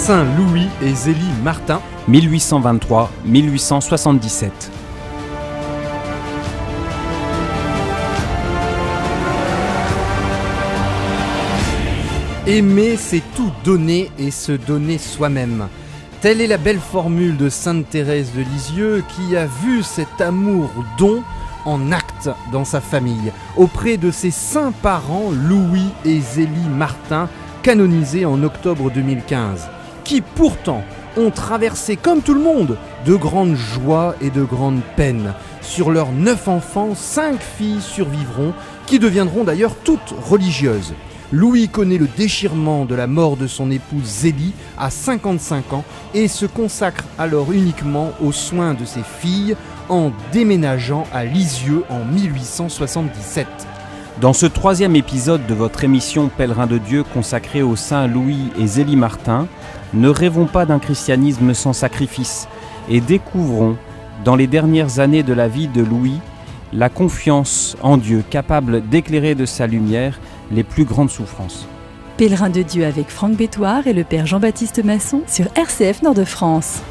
Saint Louis et Zélie Martin, 1823-1877. aimer, c'est tout donner et se donner soi-même. Telle est la belle formule de Sainte Thérèse de Lisieux qui a vu cet amour-don en acte dans sa famille, auprès de ses saints parents Louis et Zélie Martin, canonisés en octobre 2015, qui pourtant ont traversé, comme tout le monde, de grandes joies et de grandes peines. Sur leurs 9 enfants, 5 filles survivront, qui deviendront d'ailleurs toutes religieuses. Louis connaît le déchirement de la mort de son épouse Zélie à 55 ans et se consacre alors uniquement aux soins de ses filles en déménageant à Lisieux en 1877. Dans ce 3e épisode de votre émission Pèlerin de Dieu consacrée aux saints Louis et Zélie Martin, ne rêvons pas d'un christianisme sans sacrifice et découvrons, dans les dernières années de la vie de Louis, la confiance en Dieu capable d'éclairer de sa lumière les plus grandes souffrances. Pèlerin de Dieu avec Franck Bétoir et le Père Jean-Baptiste Masson sur RCF Nord-de-France.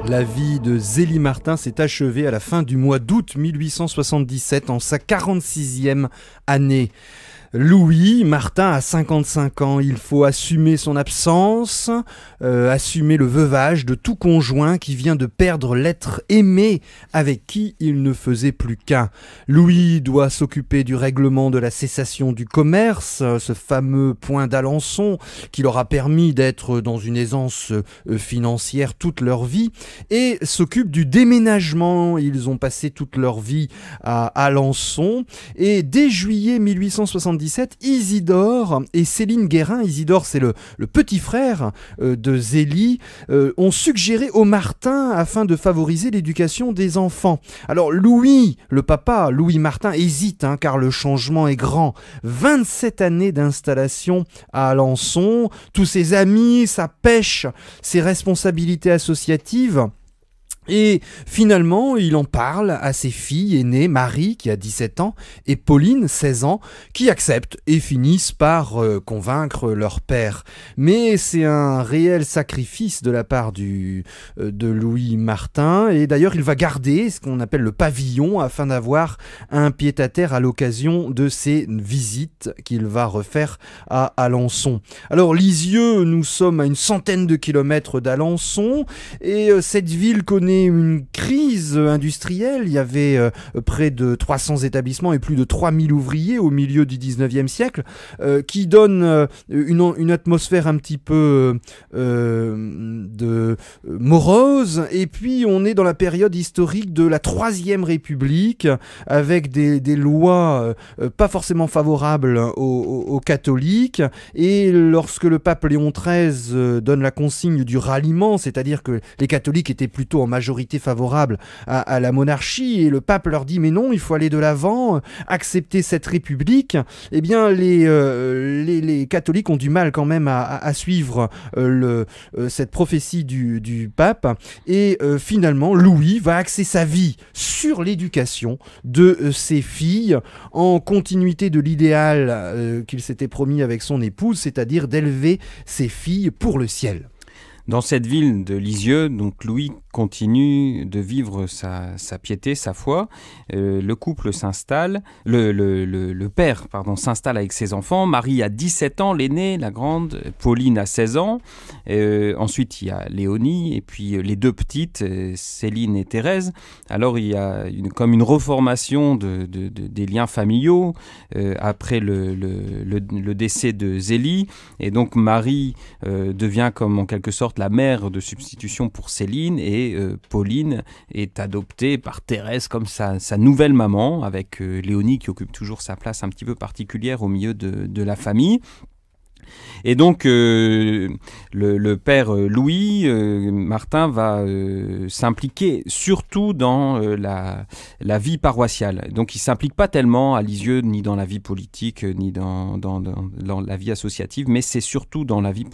La vie de Zélie Martin s'est achevée à la fin du mois d'août 1877, en sa 46e année. Louis Martin a 55 ans, il faut assumer son absence, assumer le veuvage de tout conjoint qui vient de perdre l'être aimé avec qui il ne faisait plus qu'un. Louis doit s'occuper du règlement de la cessation du commerce, ce fameux point d'Alençon qui leur a permis d'être dans une aisance financière toute leur vie, et s'occupe du déménagement. Ils ont passé toute leur vie à Alençon, et dès juillet 1877, Isidore et Céline Guérin, Isidore c'est le petit frère de Zélie, ont suggéré aux Martin afin de favoriser l'éducation des enfants. Alors Louis, le papa, Louis Martin, hésite car le changement est grand. 27 années d'installation à Alençon, tous ses amis, sa pêche, ses responsabilités associatives. Et finalement, il en parle à ses filles aînées, Marie qui a 17 ans et Pauline, 16 ans, qui acceptent et finissent par convaincre leur père. Mais c'est un réel sacrifice de la part de Louis Martin, et d'ailleurs il va garder ce qu'on appelle le pavillon afin d'avoir un pied-à-terre à l'occasion de ses visites qu'il va refaire à Alençon. Alors Lisieux, nous sommes à une centaine de kilomètres d'Alençon, et cette ville connaît une crise industrielle. Il y avait près de 300 établissements et plus de 3000 ouvriers au milieu du 19e siècle, qui donne une atmosphère un petit peu morose. Et puis on est dans la période historique de la Troisième République, avec des lois pas forcément favorables aux catholiques, et lorsque le pape Léon XIII donne la consigne du ralliement, c'est-à-dire que les catholiques étaient plutôt en majorité favorable à la monarchie, et le pape leur dit mais non, il faut aller de l'avant, accepter cette république, eh bien les catholiques ont du mal quand même à suivre cette prophétie du pape, et finalement Louis va axer sa vie sur l'éducation de ses filles, en continuité de l'idéal qu'il s'était promis avec son épouse, c'est-à-dire d'élever ses filles pour le ciel. Dans cette ville de Lisieux, donc Louis continue de vivre sa piété, sa foi. Le couple s'installe, le père s'installe avec ses enfants. Marie a 17 ans, l'aînée, la grande. Pauline a 16 ans. Ensuite, il y a Léonie et puis les 2 petites, Céline et Thérèse. Alors, il y a comme une reformation des liens familiaux après le décès de Zélie. Et donc, Marie devient comme en quelque sorte la mère de substitution pour Céline, et Pauline est adoptée par Thérèse comme sa nouvelle maman, avec Léonie qui occupe toujours sa place un petit peu particulière au milieu de la famille. Et donc, le père Louis Martin va s'impliquer surtout dans la vie paroissiale. Donc, il ne s'implique pas tellement à Lisieux, ni dans la vie politique, ni dans la vie associative, mais c'est surtout dans la vie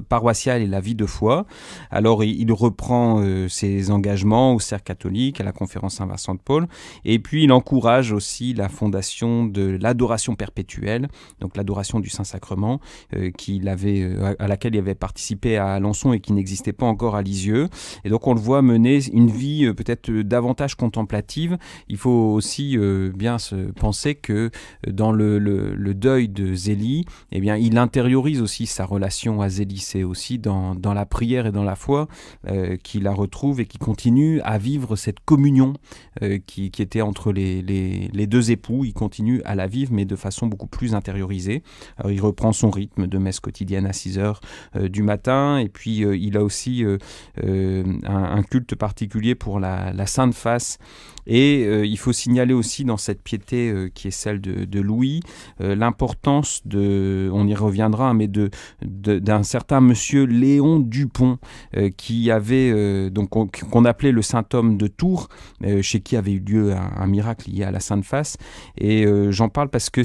paroissiale et la vie de foi. Alors, il reprend ses engagements au Cercle catholique, à la conférence Saint-Vincent de Paul, et puis il encourage aussi la fondation de l'adoration perpétuelle, donc l'adoration du Saint-Sacrement, à laquelle il avait participé à Alençon et qui n'existait pas encore à Lisieux. Et donc on le voit mener une vie peut-être davantage contemplative. Il faut aussi bien se penser que dans le deuil de Zélie, eh bien, il intériorise aussi sa relation à Zélie. C'est aussi dans la prière et dans la foi qu'il la retrouve et qui continue à vivre cette communion qui était entre les deux époux. Il continue à la vivre, mais de façon beaucoup plus intériorisée. Alors, il reprend son rythme de messe quotidienne à 6h du matin, et puis il a aussi un culte particulier pour la Sainte Face. Et il faut signaler aussi dans cette piété qui est celle de Louis, l'importance on y reviendra, mais d'un certain monsieur Léon Dupont, qui avait, qu'on appelait le saint homme de Tours, chez qui avait eu lieu un miracle lié à la Sainte Face. Et j'en parle parce que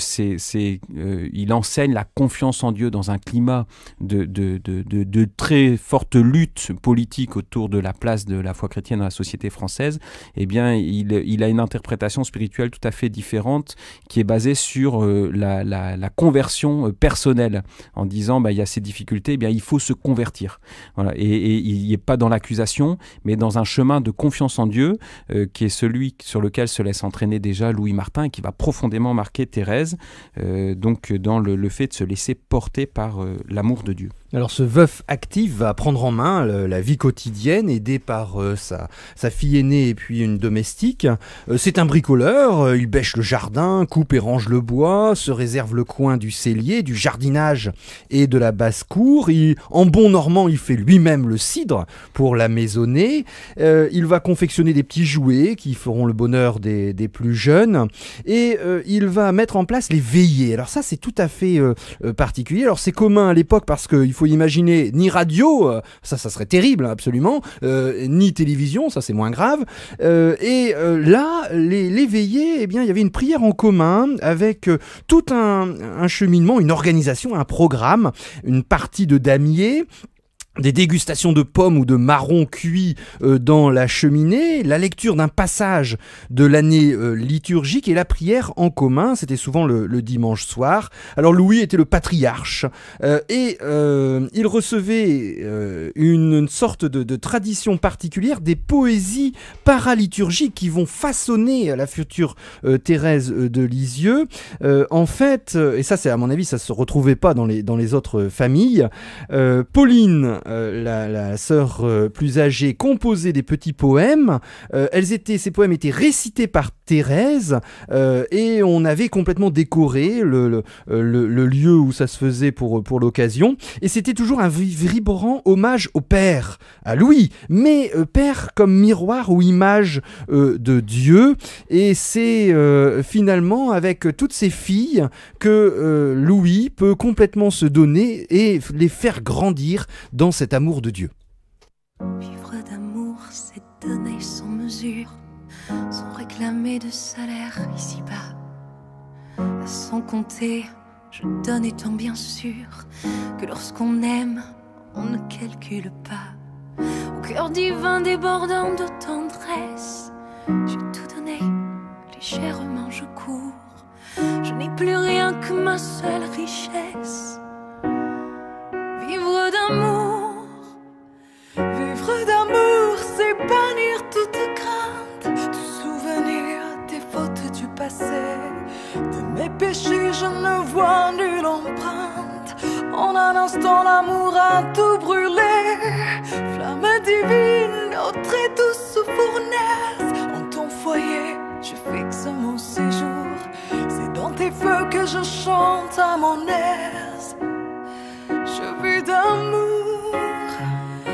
il enseigne la confiance en Dieu dans un climat de très forte lutte politique autour de la place de la foi chrétienne dans la société française. Eh bien, il a une interprétation spirituelle tout à fait différente qui est basée sur la conversion personnelle, en disant il y a ces difficultés, eh bien, il faut se convertir. Voilà. Et il n'est pas dans l'accusation, mais dans un chemin de confiance en Dieu qui est celui sur lequel se laisse entraîner déjà Louis Martin et qui va profondément marquer Thérèse, donc dans le fait de se laisser porter par l'amour de Dieu. Alors ce veuf actif va prendre en main la vie quotidienne, aidé par sa fille aînée et puis une domestique. C'est un bricoleur, il bêche le jardin, coupe et range le bois, se réserve le coin du cellier, du jardinage et de la basse-cour. En bon normand, il fait lui-même le cidre pour la maisonnée. Il va confectionner des petits jouets qui feront le bonheur des plus jeunes. Et il va mettre en place les veillées. Alors ça, c'est tout à fait particulier. Alors c'est commun à l'époque parce qu'il faut imaginer ni radio, ça serait terrible absolument, ni télévision, ça c'est moins grave. Là, les veillées, eh bien, il y avait une prière en commun avec tout un cheminement, une organisation, un programme, une partie de damier, des dégustations de pommes ou de marrons cuits dans la cheminée, la lecture d'un passage de l'année liturgique et la prière en commun, c'était souvent le dimanche soir. Alors Louis était le patriarche et il recevait une sorte de tradition particulière, des poésies paraliturgiques qui vont façonner la future Thérèse de Lisieux. En fait, et ça c'est à mon avis, ça se retrouvait pas dans les autres familles, Pauline, la sœur plus âgée, composait des petits poèmes. Ces poèmes étaient récités par Thérèse et on avait complètement décoré le lieu où ça se faisait pour l'occasion. Et c'était toujours un vibrant hommage au Père, à Louis, mais Père comme miroir ou image de Dieu. Et c'est finalement avec toutes ces filles que Louis peut complètement se donner et les faire grandir dans cet amour de Dieu. Vivre d'amour, c'est donner sans mesure, sans réclamer de salaire ici-bas. Sans compter, je donne étant bien sûr que lorsqu'on aime, on ne calcule pas. Au cœur divin débordant de tendresse, j'ai tout donné, légèrement je cours. Je n'ai plus rien que ma seule richesse. Vivre d'amour, c'est bannir toute crainte du souvenir des fautes du passé. De mes péchés, je ne vois nulle empreinte. En un instant, l'amour a tout brûlé. Flamme divine, ô très douce fournaise, en ton foyer, je fixe mon séjour. C'est dans tes feux que je chante à mon aise. Je vis d'amour.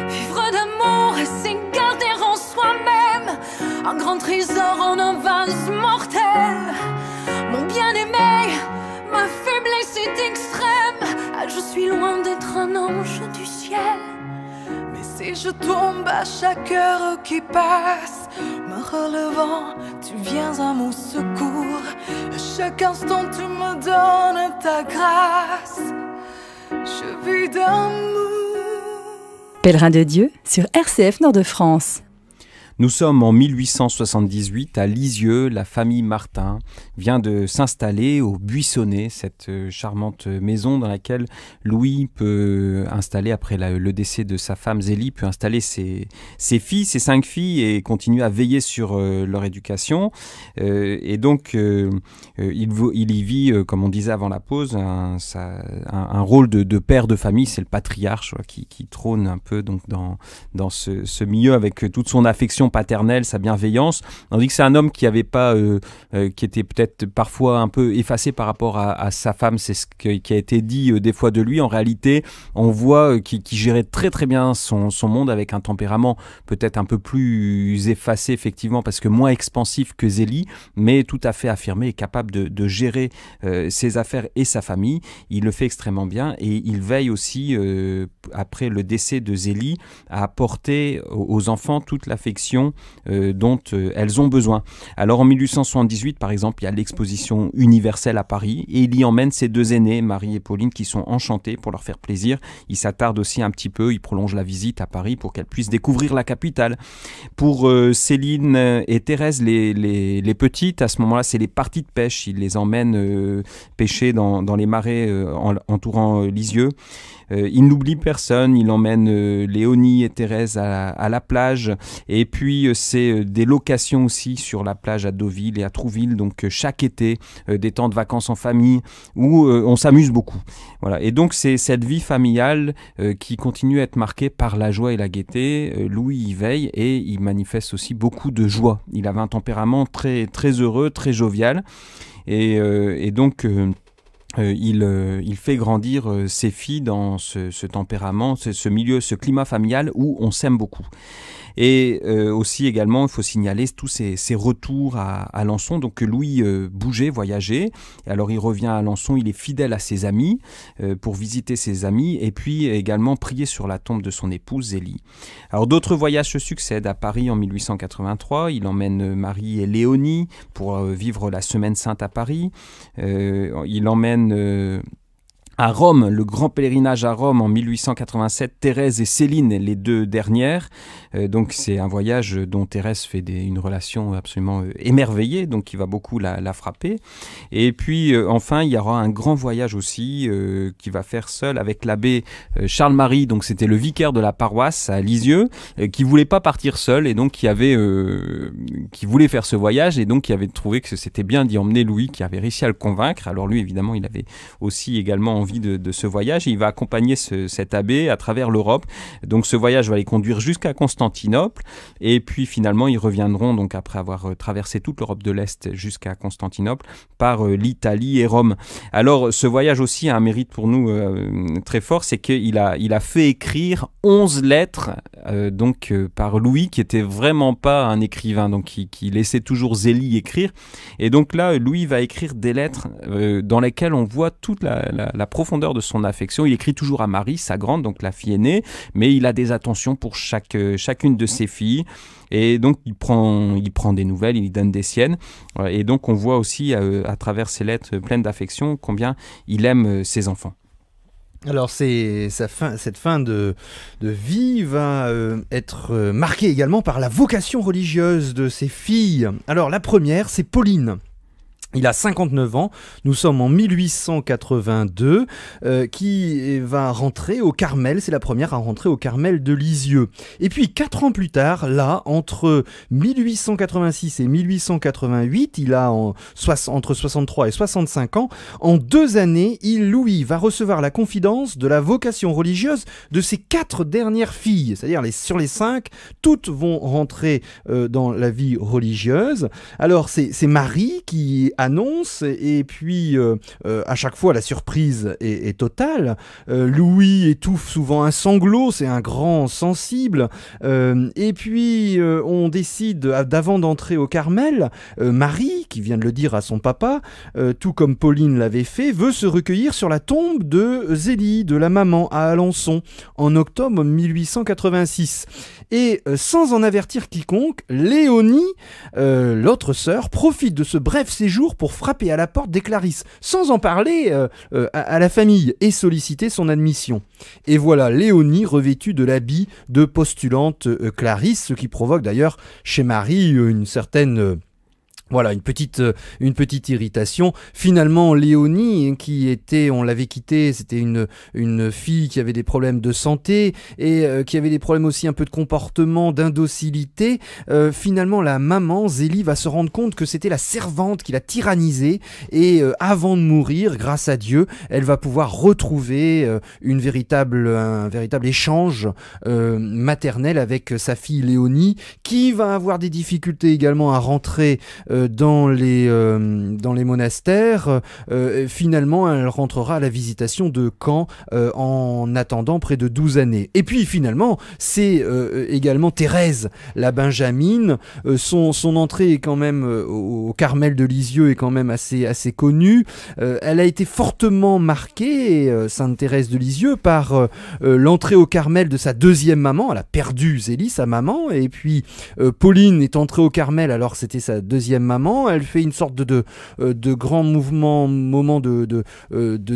Vivre d'amour, c'est garder en soi-même un grand trésor en un vase mortel. Mon bien-aimé, ma faiblesse est extrême. je suis loin d'être un ange du ciel. Mais si je tombe à chaque heure qui passe, me relevant, tu viens à mon secours. À chaque instant tu me donnes ta grâce. Je vis d'amour. Pèlerin de Dieu sur RCF Nord-de-France. Nous sommes en 1878 à Lisieux. La famille Martin vient de s'installer au Buissonnet, cette charmante maison dans laquelle Louis peut installer, après le décès de sa femme Zélie, peut installer ses filles, ses 5 filles, et continuer à veiller sur leur éducation. Et donc, il y vit, comme on disait avant la pause, un rôle de père de famille. C'est le patriarche qui trône un peu donc, dans ce milieu, avec toute son affection paternelle, sa bienveillance. On dit que c'est un homme qui était peut-être parfois un peu effacé par rapport à sa femme. C'est ce qui a été dit des fois de lui. En réalité, on voit qu'il gérait très très bien son monde, avec un tempérament peut-être un peu plus effacé, effectivement, parce que moins expansif que Zélie, mais tout à fait affirmé et capable de gérer ses affaires et sa famille. Il le fait extrêmement bien, et il veille aussi, après le décès de Zélie, à apporter aux enfants toute l'affection dont elles ont besoin. Alors en 1878, par exemple, il y a l'exposition universelle à Paris, et il y emmène ses 2 aînés, Marie et Pauline, qui sont enchantées pour leur faire plaisir. Il s'attarde aussi un petit peu, il prolonge la visite à Paris pour qu'elles puissent découvrir la capitale. Pour Céline et Thérèse, les petites, à ce moment-là, c'est les parties de pêche. Il les emmène pêcher dans les marais entourant Lisieux. Il n'oublie personne, il emmène Léonie et Thérèse à la plage, et puis c'est des locations aussi sur la plage à Deauville et à Trouville, donc chaque été, des temps de vacances en famille où on s'amuse beaucoup. Voilà. Et donc c'est cette vie familiale qui continue à être marquée par la joie et la gaieté. Louis y veille, et il manifeste aussi beaucoup de joie. Il avait un tempérament très, très heureux, très jovial, et donc... Il fait grandir ses filles dans ce tempérament, ce milieu, ce climat familial où on s'aime beaucoup. Et aussi également, il faut signaler tous ces retours à Alençon. Donc Louis bougeait, voyageait. Alors il revient à Alençon, il est fidèle à ses amis pour visiter ses amis, et puis également prier sur la tombe de son épouse Zélie. Alors d'autres voyages se succèdent. À Paris en 1883, il emmène Marie et Léonie pour vivre la Semaine Sainte à Paris. Il emmène... à Rome, le grand pèlerinage à Rome en 1887, Thérèse et Céline, les 2 dernières. Donc c'est un voyage dont Thérèse fait une relation absolument émerveillée, donc qui va beaucoup la frapper. Et puis enfin, il y aura un grand voyage aussi qu'il va faire seul avec l'abbé Charles-Marie, donc c'était le vicaire de la paroisse à Lisieux, qui voulait pas partir seul, et donc qui voulait faire ce voyage, et donc qui avait trouvé que c'était bien d'y emmener Louis, qui avait réussi à le convaincre. Alors lui, évidemment, il avait aussi également envie de ce voyage, et il va accompagner cet abbé à travers l'Europe. Donc ce voyage va les conduire jusqu'à Constantinople, et puis finalement ils reviendront, donc après avoir traversé toute l'Europe de l'Est jusqu'à Constantinople, par l'Italie et Rome. Alors ce voyage aussi a un mérite pour nous très fort, c'est qu'il a fait écrire 11 lettres par Louis, qui était vraiment pas un écrivain, donc qui laissait toujours Zélie écrire. Et donc là, Louis va écrire des lettres dans lesquelles on voit toute la profondeur de son affection. Il écrit toujours à Marie, sa grande, donc la fille aînée, mais il a des attentions pour chacune de ses filles, et donc il prend des nouvelles, il donne des siennes, et donc on voit aussi à travers ces lettres pleines d'affection combien il aime ses enfants. Alors cette fin de vie va être marquée également par la vocation religieuse de ses filles. Alors la première, c'est Pauline. Il a 59 ans, nous sommes en 1882, qui va rentrer au Carmel, c'est la première à rentrer au Carmel de Lisieux. Et puis 4 ans plus tard, là, entre 1886 et 1888, il a entre 63 et 65 ans, en 2 années, Louis va recevoir la confidence de la vocation religieuse de ses 4 dernières filles, c'est-à-dire sur les 5, toutes vont rentrer dans la vie religieuse. Alors c'est Marie qui a annonce, et puis à chaque fois la surprise est totale. Louis étouffe souvent un sanglot, c'est un grand sensible, et puis on décide d'avant d'entrer au Carmel, Marie, qui vient de le dire à son papa, tout comme Pauline l'avait fait, veut se recueillir sur la tombe de Zélie, de la maman, à Alençon, en octobre 1886. Et sans en avertir quiconque, Léonie, l'autre sœur, profite de ce bref séjour pour frapper à la porte des Clarisses, sans en parler à la famille, et solliciter son admission. Et voilà Léonie revêtue de l'habit de postulante Clarisse, ce qui provoque d'ailleurs chez Marie une certaine... Voilà, une petite irritation. Finalement, Léonie, qui était, on l'avait quittée, c'était une fille qui avait des problèmes de santé et qui avait des problèmes aussi un peu de comportement, d'indocilité. Finalement, la maman, Zélie, va se rendre compte que c'était la servante qui l'a tyrannisée et avant de mourir, grâce à Dieu, elle va pouvoir retrouver un véritable échange maternel avec sa fille Léonie, qui va avoir des difficultés également à rentrer dans les monastères. Finalement, elle rentrera à la visitation de Caen en attendant près de 12 années. Et puis finalement, c'est également Thérèse, la Benjamine. Son entrée est quand même au Carmel de Lisieux est quand même assez connue. Elle a été fortement marquée, Sainte Thérèse de Lisieux, par l'entrée au Carmel de sa deuxième maman. Elle a perdu Zélie, sa maman, et puis Pauline est entrée au Carmel alors que c'était sa deuxième maman. Elle fait une sorte de grand moment de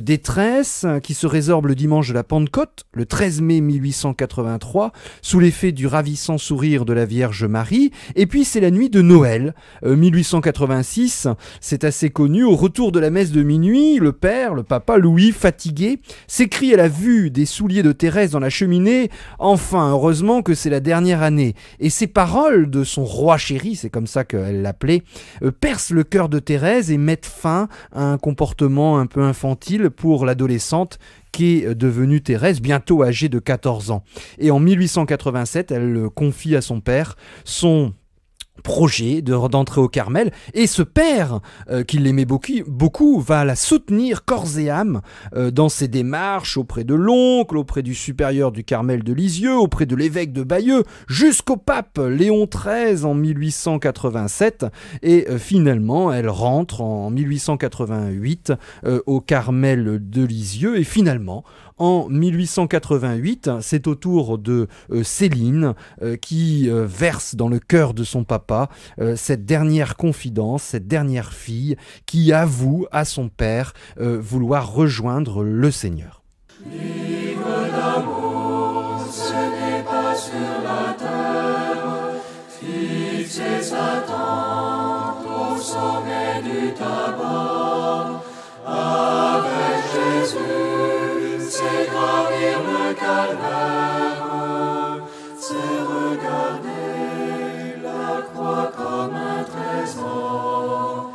détresse qui se résorbe le dimanche de la Pentecôte, le 13 mai 1883, sous l'effet du ravissant sourire de la Vierge Marie. Et puis c'est la nuit de Noël, 1886, c'est assez connu. Au retour de la messe de minuit, le papa Louis, fatigué, s'écrie à la vue des souliers de Thérèse dans la cheminée: « Enfin, heureusement que c'est la dernière année ». Et ces paroles de son roi chéri, c'est comme ça qu'elle l'appelait, percent le cœur de Thérèse et mettent fin à un comportement un peu infantile pour l'adolescente qui est devenue Thérèse, bientôt âgée de 14 ans. Et en 1887, elle confie à son père son projet d'entrer au Carmel, et ce père qui l'aimait beaucoup va la soutenir corps et âme dans ses démarches auprès de l'oncle, auprès du supérieur du Carmel de Lisieux, auprès de l'évêque de Bayeux, jusqu'au pape Léon XIII en 1887, et finalement elle rentre en 1888 au Carmel de Lisieux. Et finalement en 1888, c'est au tour de Céline qui verse dans le cœur de son papa cette dernière confidence, cette dernière fille qui avoue à son père vouloir rejoindre le Seigneur. Livre d'amour, ce n'est pas sur la terre, fixez sa tente au sommet du tabac, avec Jésus, c'est gravir le calvaire, c'est regarder la croix comme un trésor.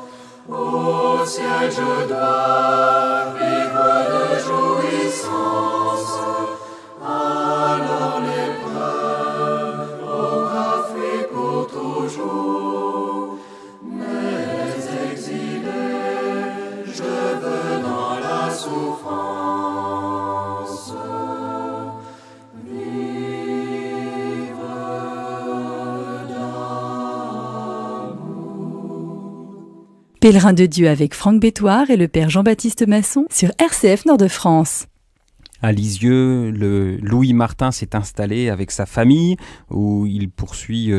Au ciel je dois vivre de jouissance, alors l'épreuve aura fait pour toujours. Mais exilé, je veux dans la souffrance vivre d'amour. Pèlerin de Dieu avec Franck Bétoir et le Père Jean-Baptiste Masson sur RCF Nord-de-France. À Lisieux, Louis Martin s'est installé avec sa famille, où il poursuit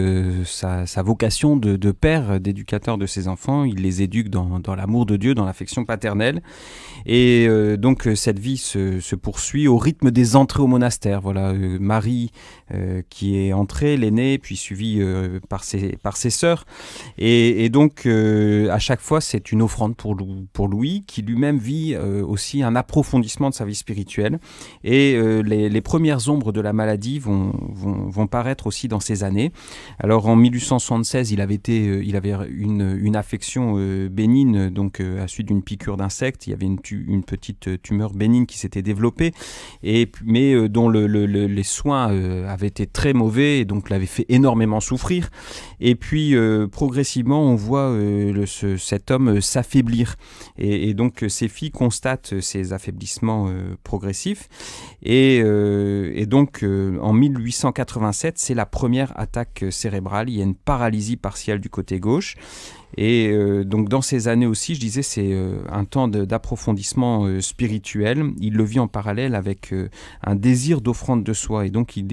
sa vocation de père, d'éducateur de ses enfants. Il les éduque dans l'amour de Dieu, dans l'affection paternelle. Et donc cette vie se poursuit au rythme des entrées au monastère. Voilà, Marie qui est entrée, l'aînée, puis suivie par ses sœurs. Et donc à chaque fois, c'est une offrande pour Louis, qui lui-même vit aussi un approfondissement de sa vie spirituelle. Et les premières ombres de la maladie vont paraître aussi dans ces années. Alors en 1876, il avait une affection bénigne, donc à la suite d'une piqûre d'insecte. Il y avait une petite tumeur bénigne qui s'était développée, mais dont les soins avaient été très mauvais et donc l'avaient fait énormément souffrir. Et puis progressivement, on voit cet homme s'affaiblir. Et donc ses filles constatent ces affaiblissements progressifs. Et donc en 1887, c'est la première attaque cérébrale. Il y a une paralysie partielle du côté gauche. Et donc dans ces années aussi, je disais, c'est un temps d'approfondissement spirituel. Il le vit en parallèle avec un désir d'offrande de soi. Et donc il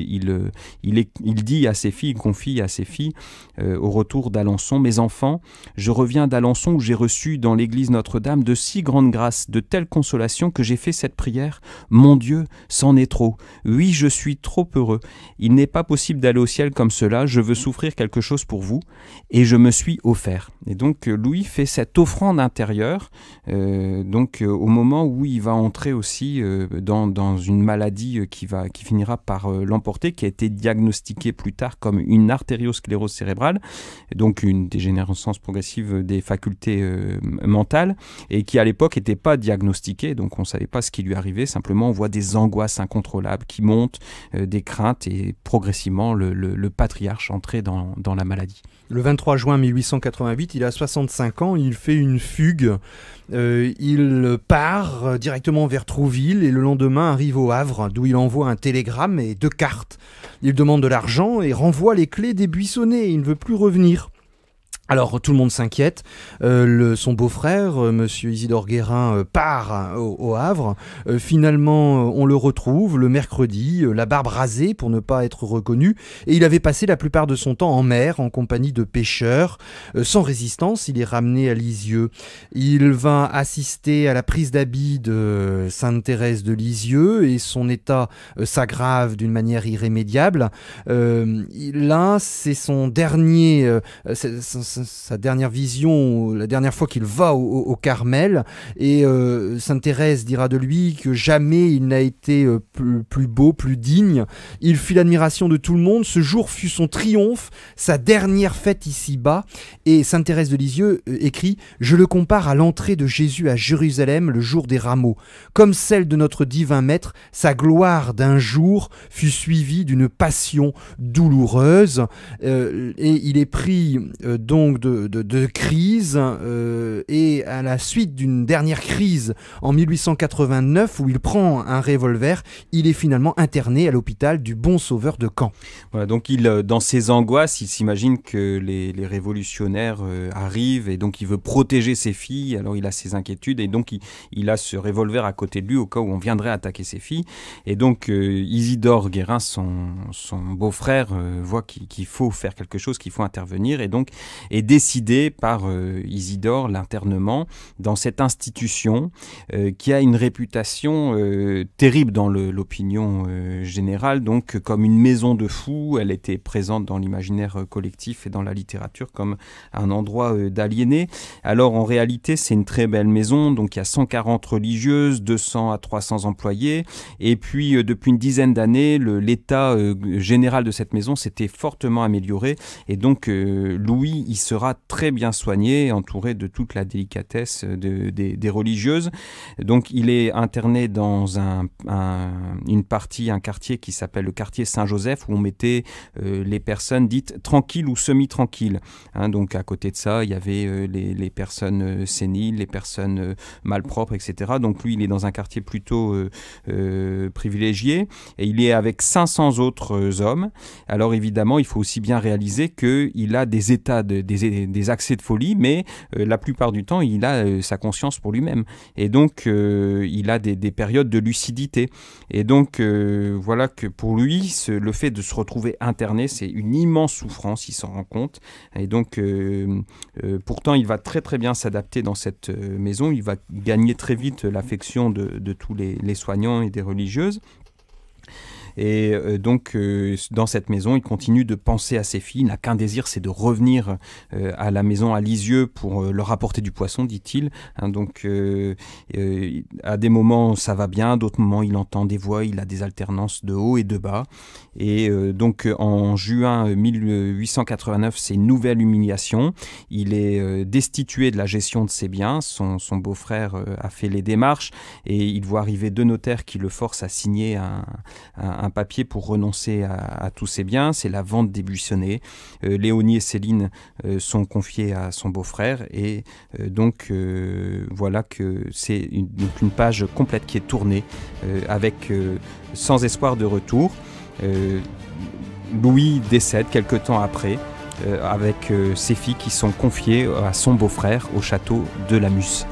dit à ses filles, il confie à ses filles au retour d'Alençon: « Mes enfants, je reviens d'Alençon où j'ai reçu dans l'église Notre-Dame de si grandes grâces, de telles consolations que j'ai fait cette prière. Mon Dieu, c'en est trop. Oui, je suis trop heureux. Il n'est pas possible d'aller au ciel comme cela. Je veux souffrir quelque chose pour vous. Et je me suis offert. » Et donc Louis fait cette offrande intérieure au moment où il va entrer aussi dans une maladie qui finira par l'emporter, qui a été diagnostiquée plus tard comme une artériosclérose cérébrale, donc une dégénérescence progressive des facultés mentales, et qui à l'époque n'était pas diagnostiquée, donc on ne savait pas ce qui lui arrivait. Simplement on voit des angoisses incontrôlables qui montent, des craintes, et progressivement le patriarche entrait dans la maladie. Le 23 juin 1888, il a 65 ans, il fait une fugue, il part directement vers Trouville et le lendemain arrive au Havre, d'où il envoie un télégramme et 2 cartes. Il demande de l'argent et renvoie les clés des buissonnets, il ne veut plus revenir. Alors tout le monde s'inquiète, son beau-frère, monsieur Isidore Guérin, part au Havre. Finalement, on le retrouve le mercredi, la barbe rasée pour ne pas être reconnu, et il avait passé la plupart de son temps en mer, en compagnie de pêcheurs. Sans résistance, il est ramené à Lisieux. Il va assister à la prise d'habit de Sainte-Thérèse de Lisieux, et son état s'aggrave d'une manière irrémédiable. Là, c'est son dernier... sa dernière vision, la dernière fois qu'il va au Carmel, et Sainte Thérèse dira de lui que jamais il n'a été plus beau, plus digne. Il fit l'admiration de tout le monde. Ce jour fut son triomphe, sa dernière fête ici-bas. Et Sainte Thérèse de Lisieux écrit: « Je le compare à l'entrée de Jésus à Jérusalem le jour des rameaux. Comme celle de notre divin maître, sa gloire d'un jour fut suivie d'une passion douloureuse. » Et il est pris donc de crise, et à la suite d'une dernière crise en 1889 où il prend un revolver, il est finalement interné à l'hôpital du Bon Sauveur de Caen. Voilà, donc dans ses angoisses, il s'imagine que les révolutionnaires arrivent, et donc il veut protéger ses filles. Alors il a ses inquiétudes, et donc il a ce revolver à côté de lui au cas où on viendrait attaquer ses filles. Et donc Isidore Guérin, son beau-frère, voit qu'il faut faire quelque chose, qu'il faut intervenir, et donc est décidé par Isidore l'internement dans cette institution qui a une réputation terrible dans l'opinion générale, donc comme une maison de fous. Elle était présente dans l'imaginaire collectif et dans la littérature comme un endroit d'aliénés. Alors en réalité, c'est une très belle maison, donc il y a 140 religieuses, 200 à 300 employés, et puis depuis une dizaine d'années, l'état général de cette maison s'était fortement amélioré, et donc Louis il sera très bien soigné, entouré de toute la délicatesse des religieuses. Donc il est interné dans une partie, un quartier qui s'appelle le quartier Saint-Joseph, où on mettait les personnes dites tranquilles ou semi-tranquilles. Donc à côté de ça, il y avait les personnes séniles, les personnes malpropres, etc. Donc lui, il est dans un quartier plutôt privilégié, et il est avec 500 autres hommes. Alors évidemment, il faut aussi bien réaliser qu'il a des états, des accès de folie, mais la plupart du temps, il a sa conscience pour lui-même. Et donc, il a des périodes de lucidité. Et donc, voilà que pour lui, le fait de se retrouver interné, c'est une immense souffrance, il s'en rend compte. Et donc, pourtant, il va très très bien s'adapter dans cette maison. Il va gagner très vite l'affection de tous les soignants et des religieuses. Et donc, dans cette maison, il continue de penser à ses filles. Il n'a qu'un désir, c'est de revenir à la maison à Lisieux pour leur apporter du poisson, dit-il. Donc, à des moments, ça va bien. D'autres moments, il entend des voix. Il a des alternances de haut et de bas. Et donc, en juin 1889, c'est une nouvelle humiliation. Il est destitué de la gestion de ses biens. Son beau-frère a fait les démarches et il voit arriver 2 notaires qui le forcent à signer un papier pour renoncer à tous ses biens. C'est la vente des buissonnets. Léonie et Céline sont confiés à son beau-frère et donc voilà que c'est une page complète qui est tournée avec sans espoir de retour. Louis décède quelque temps après avec ses filles qui sont confiées à son beau-frère au château de la Musse.